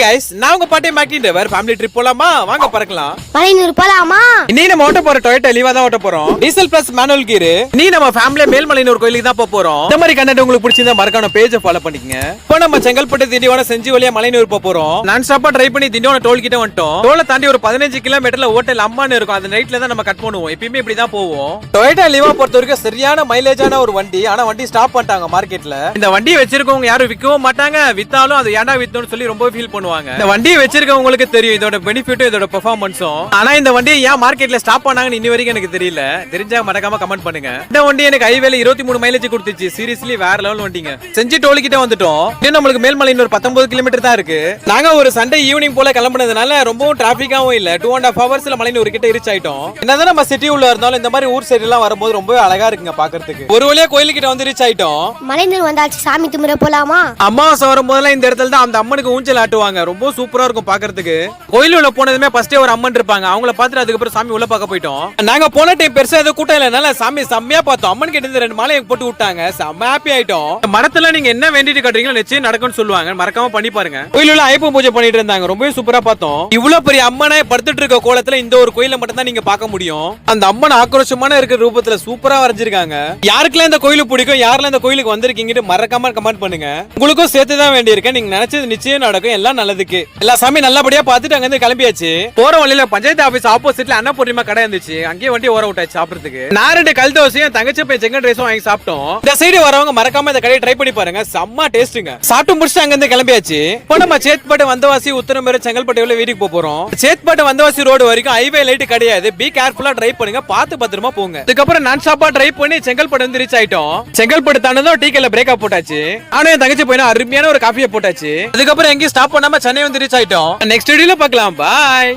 guys, நான் உங்க பாட்டி மேக்டின் டிரைவர். ஃபேமிலி ட்ரிப் போலாமா? வாங்க பறக்கலாம். மலையனூர் போலாமா? இன்னைக்கு நம்ம ஓட்ட போற டொயோட்டா லீவா தான் ஓட்ட போறோம். டீசல் பிளஸ் மேனுவல் கீர். நீ நம்ம ஃபேமிலியா மேல்மலையனூர் கோயிலுக்கு தான் போறோம். இந்த மாதிரி கண்டென்ட் உங்களுக்கு பிடிச்சிருந்தா மறக்காம பேஜை ஃபாலோ பண்ணிக்கங்க. இப்போ நம்ம செங்கல்பட்டு திண்டிவனம் செஞ்சி வழியா மலையனூர் போறோம். நான் ஸ்டாப்பா ட்ரை பண்ணி திண்டிவனம் டோல் கிட்ட வந்துட்டோம். டோலை தாண்டி ஒரு 15 கிலோமீட்டர்ல ஹோட்டல் அம்மான்னு இருக்கும். அந்த நைட்ல தான் நம்ம கட் பண்ணுவோம். எப்பயுமே இப்படி தான் போவோம். டொயோட்டா லீவா பொறுத்த வரைக்கும் சரியான மைலேஜான ஒரு வண்டி. ஆனா வண்டி ஸ்டாப் பண்ணிட்டாங்க மார்க்கெட்ல. இந்த வண்டியை வச்சிருக்கவங்க யாரும் விற்கவும் மாட்டாங்க. வித்தாலும் அது ஏன்டா வித்தோம்னு சொல்லி ரொம்ப ஃபீல் பண்ணுவாங்க. இந்த வண்டியை வச்சிருக்கவங்களுக்கு தெரியும் இதோட பெனிஃபிட்டும் இதோட பெர்ஃபார்மன்ஸும். ஆனா இந்த வண்டியை ஏன் மார்க்கெட்ல ஸ்டாப் பண்ணாங்கன்னு இன்னி வரைக்கும் எனக்கு தெரியல. தெரிஞ்சா மறக்காம கமெண்ட் பண்ணுங்க. இந்த வண்டி எனக்கு ஹைவேல 23 மைலேஜ் கொடுத்துச்சு. சீரியஸ்லி வேற லெவல் வண்டிங்க. செஞ்சி டோல் கிட்ட வந்துட்டோம். இன்னும் நம்மளுக்கு மேல்மலையனூர் 19 கிலோமீட்டர் தான் இருக்கு. நாங்க ஒரு சண்டே ஈவினிங் போல கிளம்பினதுனால ரொம்பவும் டிராபிக்காவும் இல்ல. 2.5 ஹவர்ஸ்ல மலையனூர் கிட்ட ரீச் ஆயிட்டோம். என்னதான் நம்ம சிட்டி உள்ள இருந்தாலும் இந்த மாதிரி ஊர் சைடு எல்லாம் வரும்போது ரொம்ப அழகா இருக்குங்க பாக்குறதுக்கு. ஒரு வழியா கோயிலுக்கிட்ட வந்து ரீச் ஆயிட்டோம். மலையனூர் வந்தாச்சு, சாமி கும்பிட போலாமா? அமாவாசை வரும்போதெல்லாம் இந்த இடத்துல தான் அந்த அம்மனுக்கு ஊஞ்சல் ஆட்டுவாங்க. ரொம்ப சூப்பரா இருக்கும் பாக்குறதுக்கு. கோயில் உள்ள போனதுமே ஃபர்ஸ்டே ஒரு அம்மன் இருப்பாங்க. அவங்கள பார்த்துட்டு அதுக்கப்புறம் சாமி உள்ள பார்க்க போயிட்டோம். நாங்க போன டைம் பெருசா எதுவும் கூட்டம் இல்லனால சாமி செம்மையா பார்த்தோம். அம்மன் கிட்ட இருந்து 2 மாலை போட்டு விட்டாங்க. செம்ம ஹாப்பி ஆயிட்டோம். மரத்துல நீங்க என்ன வேண்டிட்டு கட்டுறீங்களோ நிச்சயம் நடக்கும்னு சொல்லுவாங்க. மறக்காம பண்ணி பாருங்க. கோயில் உள்ள ஐயப்பன் பூஜை பண்ணிட்டு இருந்தாங்க. ரொம்பவே சூப்பரா பார்த்தோம். இவ்வளவு பெரிய அம்மனை படுத்துட்டு இருக்க கோலத்துல இந்த ஒரு கோயில மட்டும் தான் நீங்க பார்க்க முடியும். அந்த அம்மன் ஆக்ரோஷமான இருக்கிற ரூபத்துல சூப்பரா வரைஞ்சிருக்காங்க. யாருக்கெல்லாம் இந்த கோயிலுக்கு பிடிக்கும், யாரெல்லாம் இந்த கோயிலுக்கு வந்திருக்கீங்கன்னு மறக்காம கமெண்ட் பண்ணுங்க. உங்களுக்கும் சேர்த்து தான் வேண்டியிருக்கேன். நீங்க நினைச்சது நிச்சயம் நடக்கும். எல்லாம் நல்லதுக்கு. எல்லா சாமி நல்லபடியா பார்த்துட்டு அங்க இருந்து கிளம்பியாச்சு. போற வழியில பஞ்சாயத்து ஆபீஸ் ஆப்போசிட்ல அன்னபூர்ணிமா கடை இருந்துச்சு. அங்கேயே வண்டி ஓர விட்டாச்சு சாப்பிடுறதுக்கு. நான் 2 கல் தோசையும் தங்கச்சி போய் சிக்கன் ரைஸும் வாங்கி சாப்பிட்டோம். இந்த சைடு வரவங்க மறக்காம இந்த கடையை ட்ரை பண்ணி பாருங்க. செம்ம டேஸ்ட்டுங்க. சாப்பிட்டு முடிச்சுட்டு அங்க இருந்து கிளம்பியாச்சு. இப்போ நம்ம சேத்பட்டு வந்தவாசி உத்தரமேறு செங்கல்பட்டு வீட்டுக்கு போறோம். சேத்பட்டு வந்தவாசி ரோடு வரைக்கும் ஹைவே லைட் கிடையாது. பி கேர்ஃபுல்லா டிரைவ் பண்ணுங்க. பார்த்து பத்திரமா போங்க. அதுக்கப்புறம் நான் ஸ்டாப்பா டிரைவ் பண்ணி செங்கல்பட்டு வந்து ரீச் ஆயிட்டோம். செங்கல்பட்டு தானதும் டீக்கல்ல பிரேக்கா போட்டாச்சு. ஆனா என் தங்கச்சி போயினா அருமையான ஒரு காஃபியை போட்டாச்சு. அதுக்கப்புறம் எங்கேயும் ஸ்டாப் பண்ணாம சென்னை வந்து ரீச் ஆயிட்டோம். நெக்ஸ்ட் வீடியோல பார்க்கலாம். பாய்.